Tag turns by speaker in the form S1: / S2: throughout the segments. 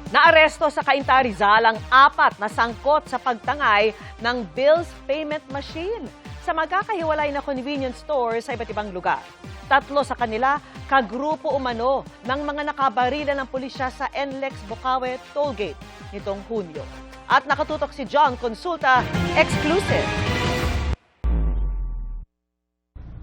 S1: Naaresto sa Cainta Rizal ang 4 na sangkot sa pagtangay ng bills payment machine sa magkakahiwalay na convenience store sa iba't ibang lugar. 3 sa kanila, kagrupo umano ng mga nakabarila ng pulisya sa NLEX Bocaue Tollgate nitong Hunyo. At nakatutok si John Consulta, exclusive.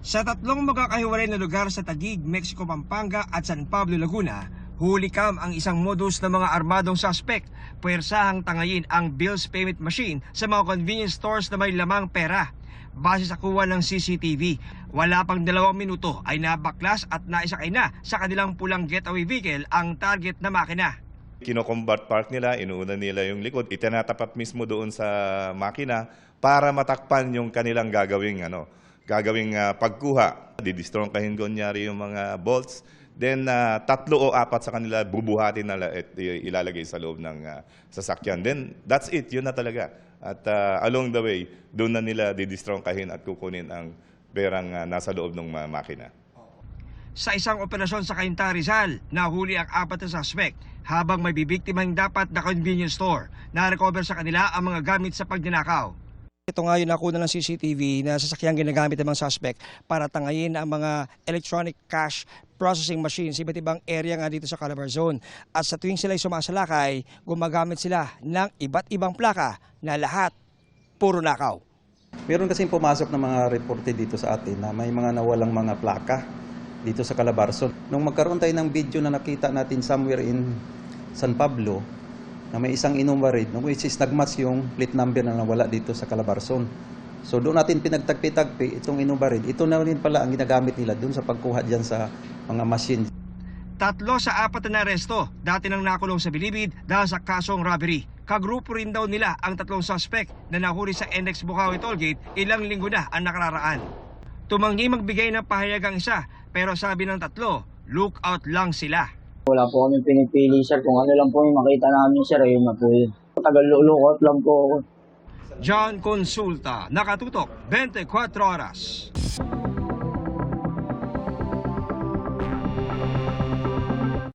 S2: Sa 3 magkakahiwalay na lugar sa Taguig, Mexico, Pampanga at San Pablo, Laguna, hulikam ang isang modus ng mga armadong suspect. Puwersahang tangayin ang bills payment machine sa mga convenience stores na may lamang pera. Base sa kuha ng CCTV, wala pang 2 minuto ay nabaklas at naisakay na sa kanilang pulang getaway vehicle ang target na makina.
S3: Kino-combat park nila, inuuna nila yung likod, itinatapat mismo doon sa makina para matakpan yung kanilang gagawing pagkuha. Didistrongkahin kunyari yung mga bolts, then 3 o 4 sa kanila bubuhatin na at ilalagay sa loob ng sasakyan. Then that's it, yun na talaga. At along the way, doon na nila didistrongkahin at kukunin ang perang nasa loob ng makina.
S2: Sa isang operasyon sa Cainta Rizal, nahuli ang 4 na suspect habang may bibiktimang dapat na convenience store. Na-recover sa kanila ang mga gamit sa pagninakaw.
S4: Ito nga yung nakuha ng CCTV na sasakyang ginagamit ng mga suspect para tangayin ang mga electronic cash processing machines sa iba't ibang area nga dito sa Calabar Zone. At sa tuwing sila'y sumasalakay, gumagamit sila ng iba't ibang plaka na lahat puro nakaw.
S5: Meron kasing pumasok ng mga reporte dito sa atin na may mga nawalang mga plaka dito sa Calabar Zone. Nung magkaroon tayo ng video na nakita natin somewhere in San Pablo, na may isang inumarid, which is nagmatch yung plate number na nawala dito sa Calabar Zone. So doon natin pinagtagpi-tagpi itong inumarid. Ito na rin pala ang ginagamit nila doon sa pagkuha dyan sa mga machine.
S2: 3 sa 4 na aresto, dati nang nakulong sa Bilibid dahil sa kasong robbery. Kagrupo rin daw nila ang 3 suspect na nahuli sa NLEX Bocaue Tollgate ilang linggo na ang nakararaan. Tumanggi magbigay ng pahayag ang isa, pero sabi ng 3, look out lang sila.
S6: Wala po kami pinipili, sir. Kung ano lang po yung makita namin, sir, ayun na po yun. Tagal lulukot lang po ako.
S2: John Consulta, nakatutok 24 oras.